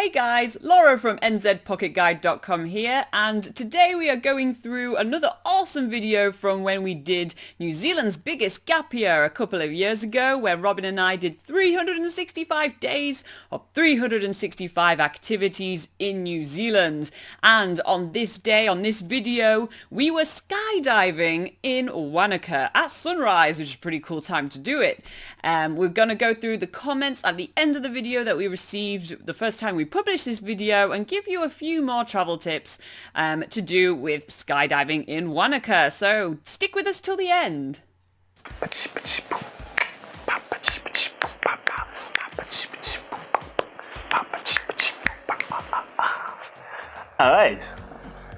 Hey guys, Laura from NZPocketGuide.com here, and today we are going through another awesome video from when we did New Zealand's biggest gap year a couple of years ago, where Robin and I did 365 days of 365 activities in New Zealand. And on this day, on this video, we were skydiving in Wanaka at sunrise, which is a pretty cool time to do it. We're going to go through the comments at the end of the video that we received the first time we published this video and give you a few more travel tips to do with skydiving in Wanaka. So stick with us till the end. Alright,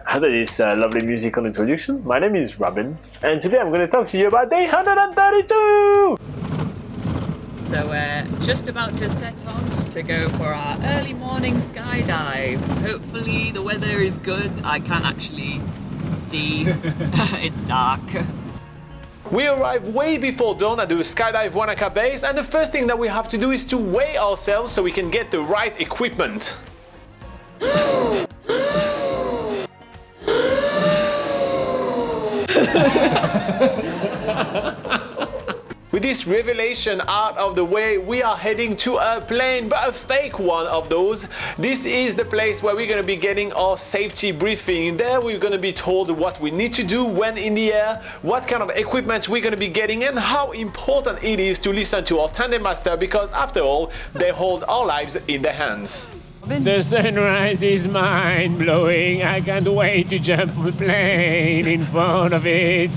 after this lovely musical introduction, my name is Robin, and today I'm going to talk to you about day 132! So we're just about to set off to go for our early morning skydive. Hopefully the weather is good. I can't actually see. It's dark. We arrive way before dawn at the Skydive Wanaka base, and the first thing that we have to do is to weigh ourselves so we can get the right equipment. With this revelation out of the way, we are heading to a plane, but a fake one of those. This is the place where we're going to be getting our safety briefing. There we're going to be told what we need to do when in the air, what kind of equipment we're going to be getting, and how important it is to listen to our tandem master, because after all, they hold our lives in their hands. The sunrise is mind-blowing. I can't wait to jump from the plane in front of it.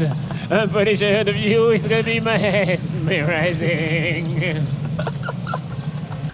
I'm pretty sure the view is gonna be mesmerizing.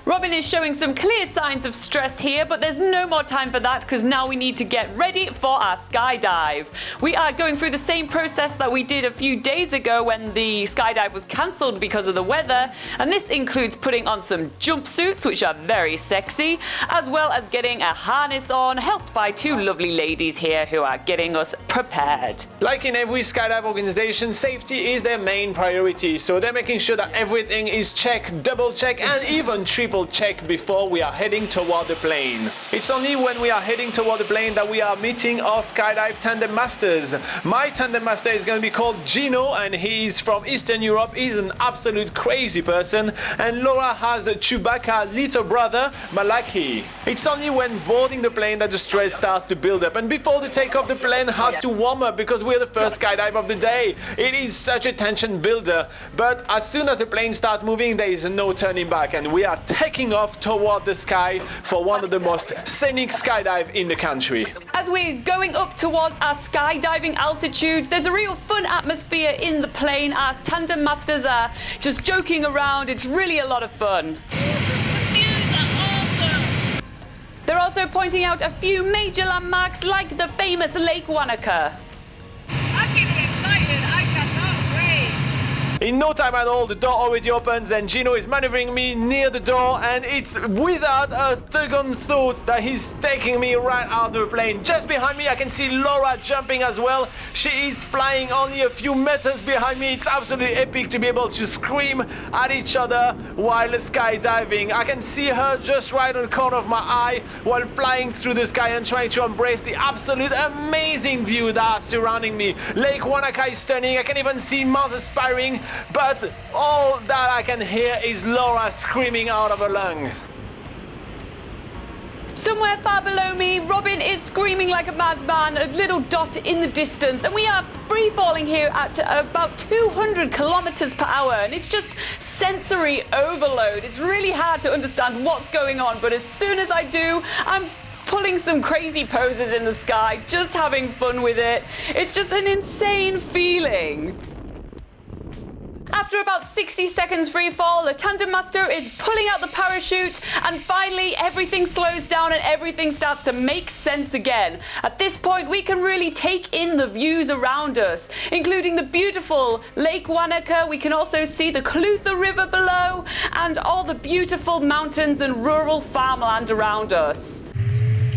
Robin is showing some clear signs of stress here, but there's no more time for that because now we need to get ready for our skydive. We are going through the same process that we did a few days ago when the skydive was cancelled because of the weather, and this includes putting on some jumpsuits, which are very sexy, as well as getting a harness on, helped by two lovely ladies here who are getting us prepared. Like in every skydive organization, safety is their main priority, so they're making sure that everything is checked, double checked, and even triple check before we are heading toward the plane. It's only when we are heading toward the plane that we are meeting our skydive tandem masters. My tandem master is going to be called Gino, and he's from Eastern Europe. He's an absolute crazy person, and Laura has a Chewbacca little brother, Malaki. It's only when boarding the plane that the stress starts to build up, and before the takeoff the plane has to warm up because we're the first skydive of the day. It is such a tension builder, but as soon as the plane starts moving, there is no turning back, and we are taking off toward the sky for one of the most scenic skydive in the country. As we're going up towards our skydiving altitude, there's a real fun atmosphere in the plane. Our tandem masters are just joking around. It's really a lot of fun. They're also pointing out a few major landmarks like the famous Lake Wanaka. I'm getting excited. I cannot wait. In no time at all, the door already opens and Gino is maneuvering me near the door, and it's without a second thought that he's taking me right out of the plane. Just behind me I can see Laura jumping as well. She is flying only a few meters behind me. It's absolutely epic to be able to scream at each other while skydiving. I can see her just right on the corner of my eye while flying through the sky and trying to embrace the absolute amazing view that is surrounding me. Lake Wanaka is stunning. I can even see Mount Aspiring, but all that I can hear is Laura screaming out of her lungs. Somewhere far below me, Robin is screaming like a madman, a little dot in the distance, and we are free falling here at about 200 kilometers per hour, and it's just sensory overload. It's really hard to understand what's going on, but as soon as I do, I'm pulling some crazy poses in the sky, just having fun with it. It's just an insane feeling. After about 60 seconds free fall, the tandem master is pulling out the parachute, and finally everything slows down and everything starts to make sense again. At this point we can really take in the views around us, including the beautiful Lake Wanaka. We can also see the Clutha River below and all the beautiful mountains and rural farmland around us.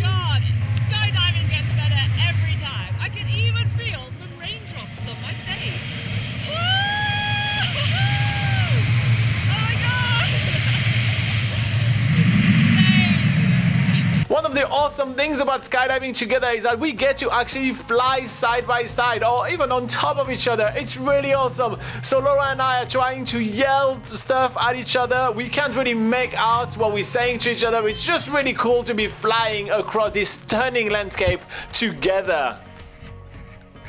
God, skydiving gets better every time. I can even feel some raindrops on my face. Oh my God! of the awesome things about skydiving together is that we get to actually fly side by side or even on top of each other. It's really awesome. So Laura and I are trying to yell stuff at each other. We can't really make out what we're saying to each other. It's just really cool to be flying across this stunning landscape together.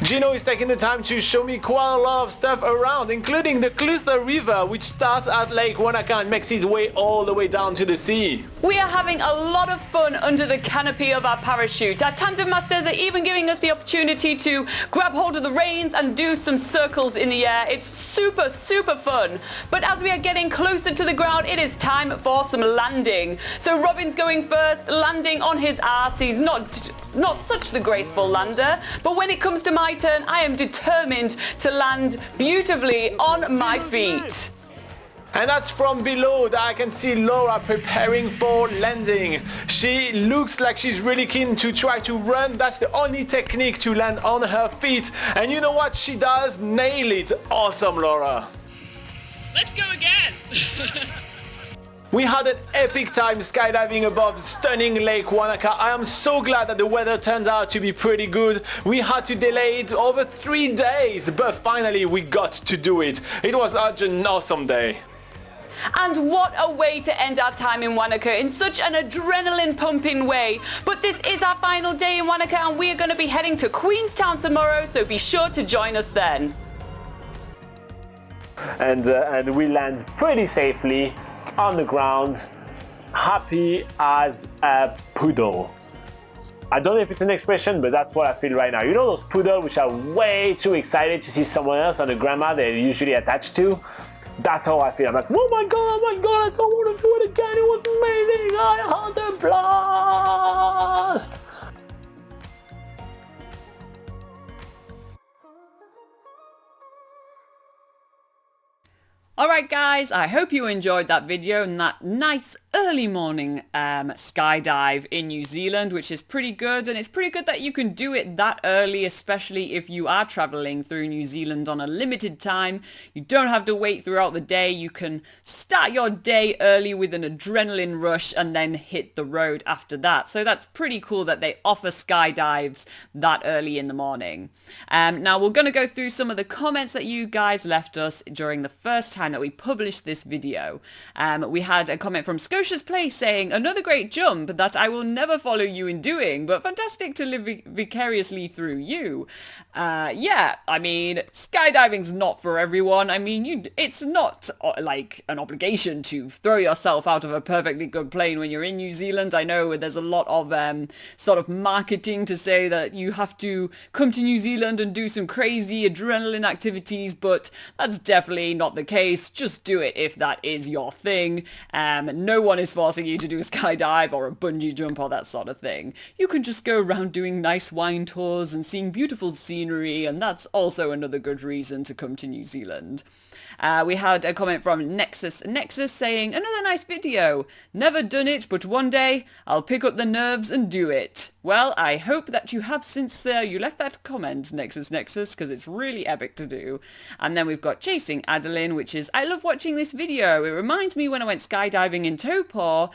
Gino is taking the time to show me quite a lot of stuff around, including the Clutha River, which starts at Lake Wanaka and makes its way all the way down to the sea. We are having a lot of fun under the canopy of our parachute. Our tandem masters are even giving us the opportunity to grab hold of the reins and do some circles in the air. It's super, super fun. But as we are getting closer to the ground, it is time for some landing. So Robin's going first, landing on his arse. He's not such the graceful lander, but when it comes to my turn, I am determined to land beautifully on my feet. And that's from below that I can see Laura preparing for landing. She looks like she's really keen to try to run. That's the only technique to land on her feet. And you know what? She does nail it. Awesome, Laura. Let's go again. We had an epic time skydiving above stunning Lake Wanaka. I am so glad that the weather turned out to be pretty good. We had to delay it over 3 days, but finally we got to do it. It was such an awesome day. And what a way to end our time in Wanaka in such an adrenaline pumping way. But this is our final day in Wanaka and we are going to be heading to Queenstown tomorrow, so be sure to join us then. And we land pretty safely on the ground, happy as a poodle. I don't know if it's an expression, but that's what I feel right now. You know those poodles which are way too excited to see someone else on the grandma they're usually attached to? That's how I feel. I'm like, oh my god, I so want to do it again. It was amazing. I had a blast. Alright guys, I hope you enjoyed that video and that nice early morning skydive in New Zealand, which is pretty good, and it's pretty good that you can do it that early, especially if you are traveling through New Zealand on a limited time. You don't have to wait throughout the day. You can start your day early with an adrenaline rush and then hit the road after that. So that's pretty cool that they offer skydives that early in the morning. Now we're going to go through some of the comments that you guys left us during the first time that we published this video. We had a comment from Scotia's Place saying, another great jump that I will never follow you in doing, but fantastic to live vicariously through you. Yeah, I mean, skydiving's not for everyone. I mean, it's not like an obligation to throw yourself out of a perfectly good plane when you're in New Zealand. I know there's a lot of sort of marketing to say that you have to come to New Zealand and do some crazy adrenaline activities, but that's definitely not the case. Just do it if that is your thing. No one is forcing you to do a skydive or a bungee jump or that sort of thing. You can just go around doing nice wine tours and seeing beautiful scenery, and that's also another good reason to come to New Zealand. We had a comment from Nexus saying, another nice video. Never done it, but one day I'll pick up the nerves and do it. Well, I hope that you have since you left that comment, Nexus, because it's really epic to do. And then we've got Chasing Adeline, which is, I love watching this video. It reminds me when I went skydiving in Taupo,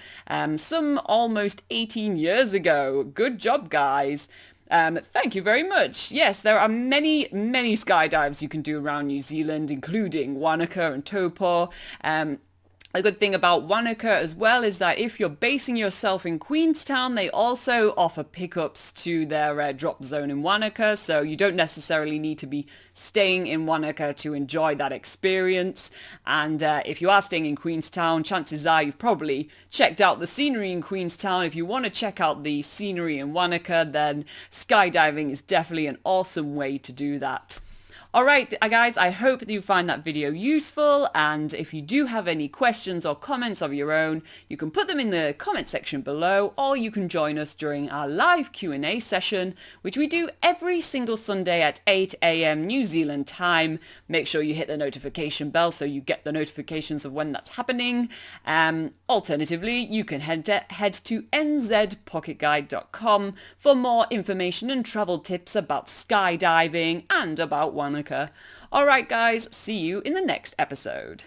some almost 18 years ago. Good job, guys. Thank you very much. Yes, there are many skydives you can do around New Zealand, including Wanaka and Taupo. A good thing about Wanaka as well is that if you're basing yourself in Queenstown, they also offer pickups to their drop zone in Wanaka, so you don't necessarily need to be staying in Wanaka to enjoy that experience. And if you are staying in Queenstown, chances are you've probably checked out the scenery in Queenstown. If you want to check out the scenery in Wanaka, then skydiving is definitely an awesome way to do that. Alright guys, I hope that you find that video useful, and if you do have any questions or comments of your own, you can put them in the comment section below, or you can join us during our live Q&A session, which we do every single Sunday at 8 AM New Zealand time. Make sure you hit the notification bell so you get the notifications of when that's happening. Alternatively, you can head to nzpocketguide.com for more information and travel tips about skydiving and about Wanaka. Alright guys, see you in the next episode.